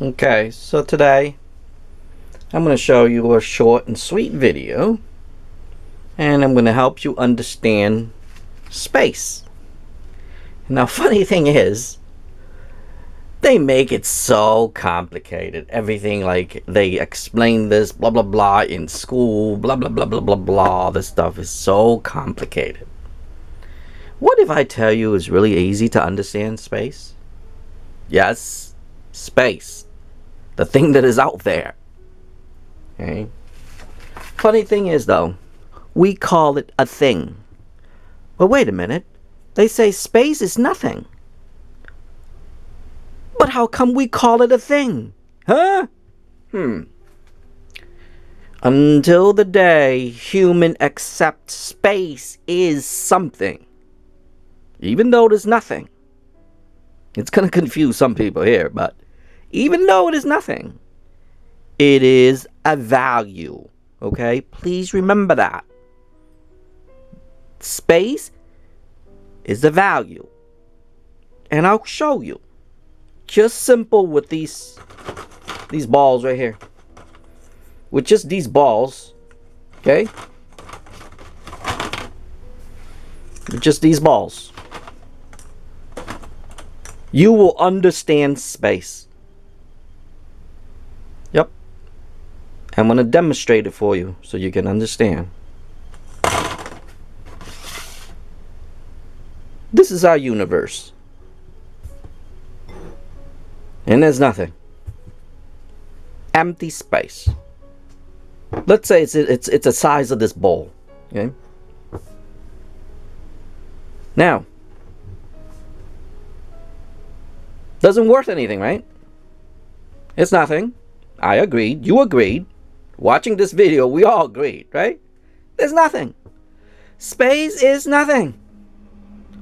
Okay, so today I'm going to show you a short and sweet video, and I'm going to help you understand space. Now, funny thing is, they make it so complicated. Everything, like, they explain this blah blah blah in school, blah blah blah blah blah blah. This stuff is so complicated. What if I tell you it's really easy to understand space? Yes, space. The thing that is out there. Okay. Funny thing is, though, we call it a thing. But wait a minute. They say space is nothing. But how come we call it a thing? Huh? Until the day human accepts space is something. Even though it is nothing. It's going to confuse some people here, but even though it is nothing, it is a value. Okay? Please remember that. Space is a value. And I'll show you. Just simple with these balls right here. With just these balls. Okay? With just these balls. You will understand space. Yep. I'm going to demonstrate it for you so you can understand. This is our universe. And there's nothing. Empty space. Let's say it's the size of this bowl. Okay? Now, doesn't worth anything, right? It's nothing. I agreed. You agreed. Watching this video, we all agreed, right? There's nothing. Space is nothing.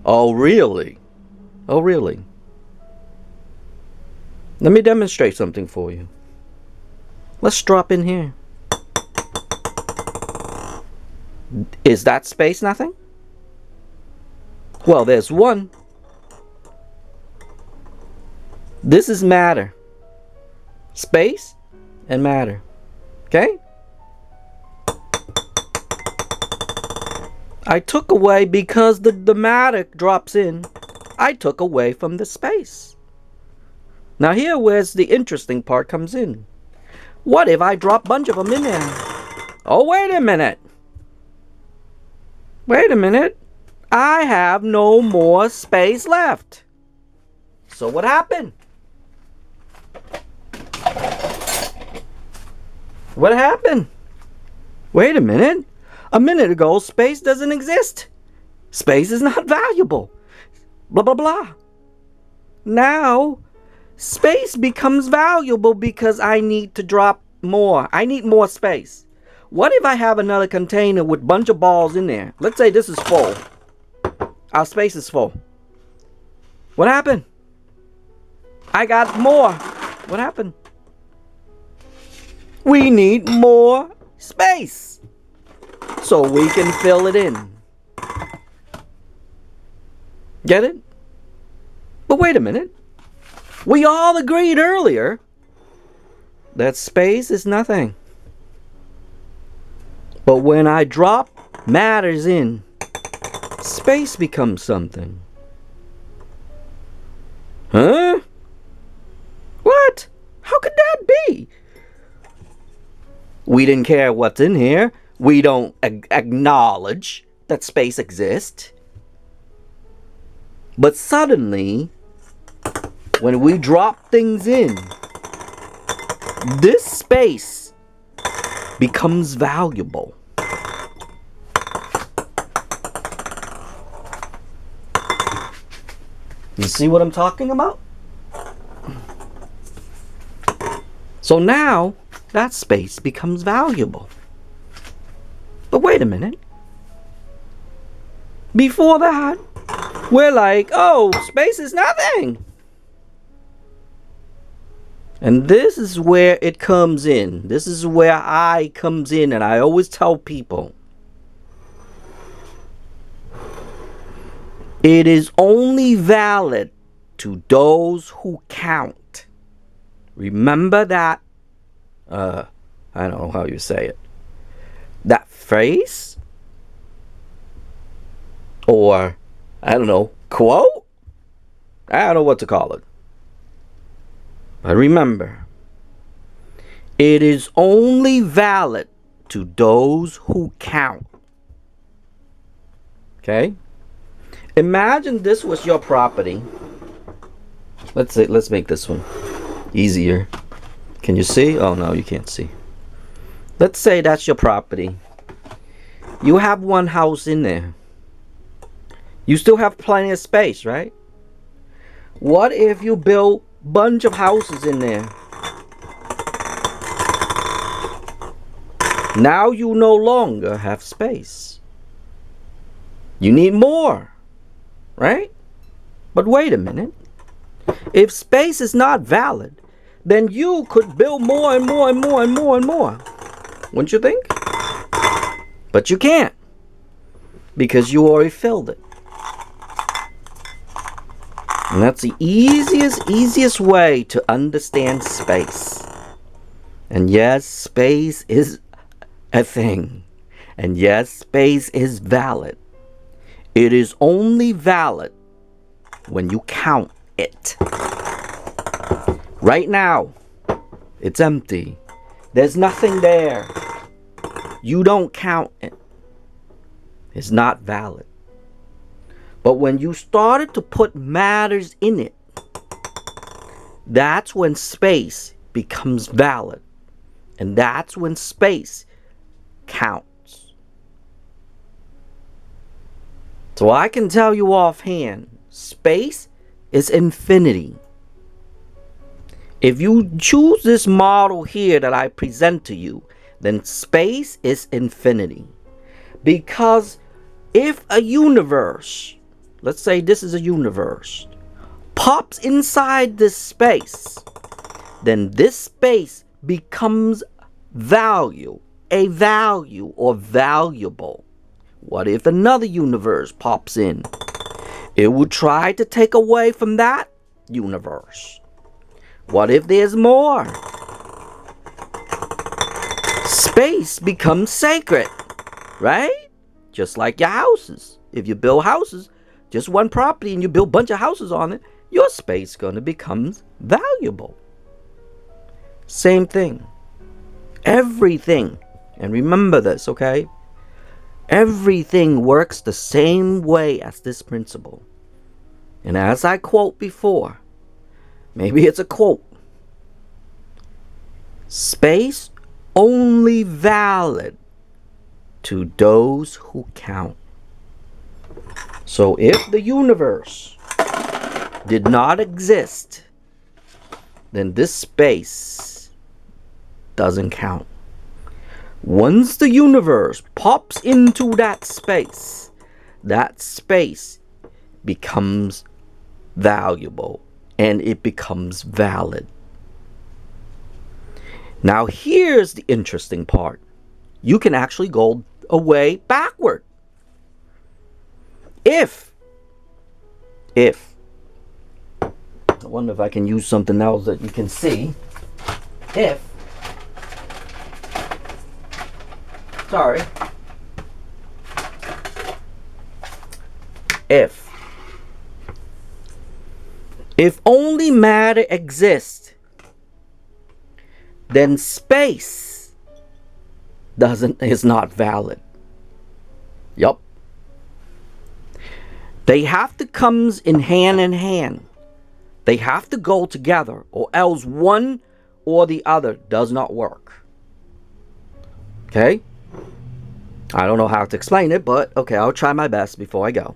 Oh, really? Oh, really? Let me demonstrate something for you. Let's drop in here. Is that space nothing? Well, there's one. This is matter. Space and matter. Okay? I took away, because the matter drops in, I took away from the space. Now here where's the interesting part comes in. What if I drop a bunch of them in there? Oh, wait a minute. Wait a minute. I have no more space left. So what happened? What happened? Wait a minute. A minute ago, space doesn't exist. Space is not valuable. Blah, blah, blah. Now, space becomes valuable because I need to drop more. I need more space. What if I have another container with a bunch of balls in there? Let's say this is full. Our space is full. What happened? I got more. What happened? We need more space so we can fill it in. Get it? But wait a minute. We all agreed earlier that space is nothing. But when I drop matters in, space becomes something. Huh? What? How could that be? We didn't care what's in here. We don't acknowledge that space exists. But suddenly, when we drop things in, this space becomes valuable. You see what I'm talking about? So now, that space becomes valuable. But wait a minute. Before that, we're like, oh, space is nothing. And this is where it comes in. This is where I comes in, and I always tell people, it is only valid to those who count. Remember that, I don't know how you say it, that phrase? Or, I don't know, quote? I don't know what to call it. But remember, it is only valid to those who count. Okay? Imagine this was your property. Let's make this one easier. Can you see? Oh no, you can't see. Let's say that's your property. You have one house in there. You still have plenty of space, right? What if you build a bunch of houses in there? Now you no longer have space. You need more, right? But wait a minute. If space is not valid, then you could build more and more and more and more and more. Wouldn't you think? But you can't, because you already filled it. And that's the easiest way to understand space. And yes, space is a thing. And yes, space is valid. It is only valid when you count it. Right now, it's empty. There's nothing there. You don't count it. It's not valid. But when you started to put matters in it, that's when space becomes valid. And that's when space counts. So I can tell you offhand, space is infinity. If you choose this model here that I present to you, then space is infinity. Because if a universe, let's say this is a universe, pops inside this space, then this space becomes a value or valuable. What if another universe pops in? It would try to take away from that universe. What if there's more? Space becomes sacred, right? Just like your houses. If you build houses, just one property, and you build a bunch of houses on it, your space is going to become valuable. Same thing. Everything, and remember this, okay? Everything works the same way as this principle. And as I quote before, maybe it's a quote. Space only valid to those who count. So if the universe did not exist, then this space doesn't count. Once the universe pops into that space becomes valuable and it becomes valid. Now here's the interesting part. You can actually go away backward. If I wonder if I can use something else that you can see. If only matter exists, then space is not valid. Yup. They have to come in hand. They have to go together, or else one or the other does not work. Okay? I don't know how to explain it, but okay, I'll try my best before I go.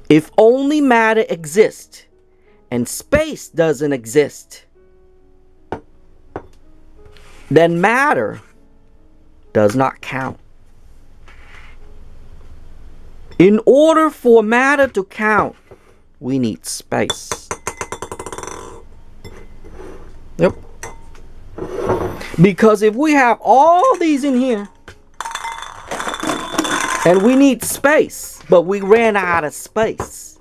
If only matter exists and space doesn't exist, then matter does not count. In order for matter to count, we need space. Yep. Because if we have all these in here, and we need space, but we ran out of space,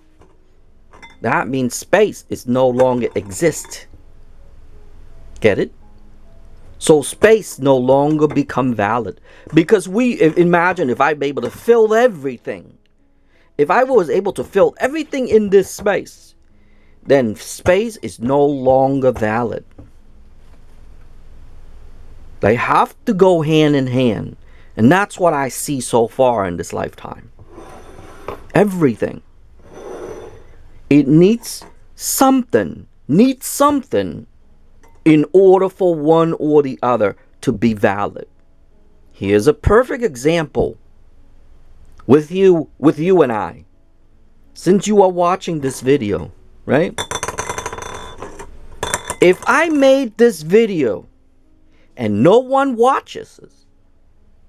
that means space is no longer exist. Get it? So space no longer become valid. Because imagine if I'm able to fill everything. If I was able to fill everything in this space, then space is no longer valid. They have to go hand in hand. And that's what I see so far in this lifetime. Everything. It needs something in order for one or the other to be valid. Here's a perfect example with you and I. Since you are watching this video, right? If I made this video and no one watches it,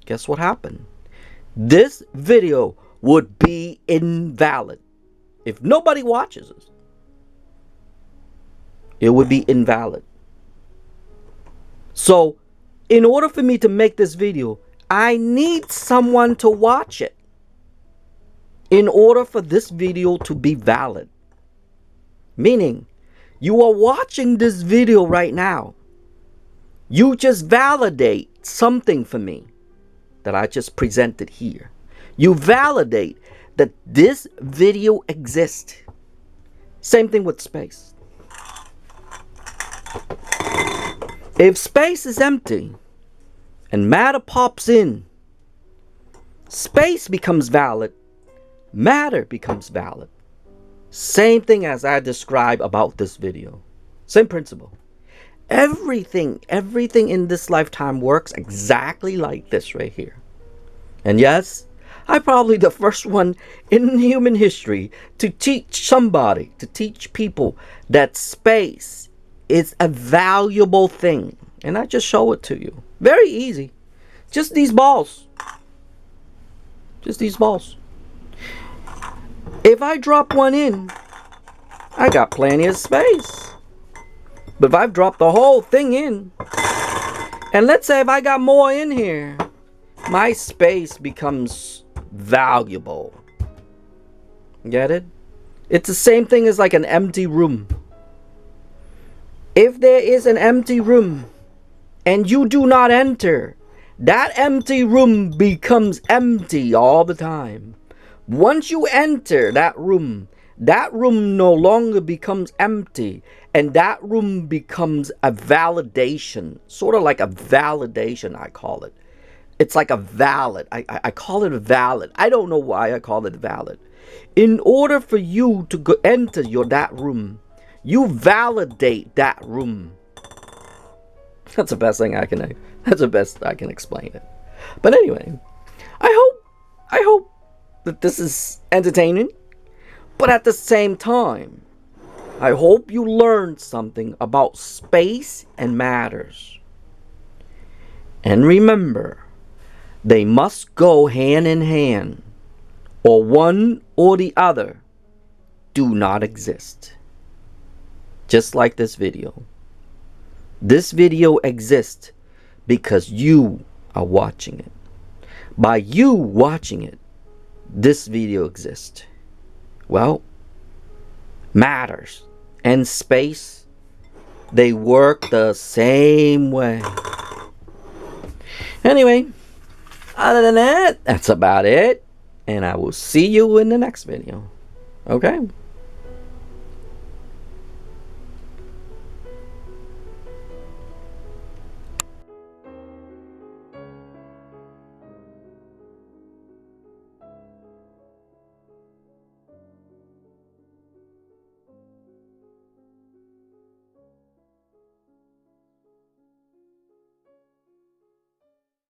guess what happened? This video would be invalid. If nobody watches it, it would be invalid. So, in order for me to make this video, I need someone to watch it in order for this video to be valid. Meaning, you are watching this video right now. You just validate something for me that I just presented here. You validate that this video exists. Same thing with space. If space is empty and matter pops in, space becomes valid, matter becomes valid. Same thing as I described about this video. Same principle. Everything in this lifetime works exactly like this right here. And yes, I'm probably the first one in human history to teach people that space is a valuable thing. And I just show it to you. Very easy. Just these balls. Just these balls. If I drop one in, I got plenty of space. But if I've dropped the whole thing in, and let's say if I got more in here, my space becomes valuable. Get it? It's the same thing as like an empty room. If there is an empty room and you do not enter, that empty room becomes empty all the time. Once you enter that room no longer becomes empty, and that room becomes a validation, sort of like a validation, I call it. It's like a valid. I call it a valid. I don't know why I call it valid. In order for you to enter that room, you validate that room. That's the best thing I can. That's the best I can explain it. But anyway, I hope that this is entertaining. But at the same time, I hope you learned something about space and matters. And remember, they must go hand in hand, or one or the other do not exist. Just like this video. This video exists because you are watching it. By you watching it, this video exists. Well, matters and space, they work the same way. Anyway, other than that, that's about it. And I will see you in the next video. Okay?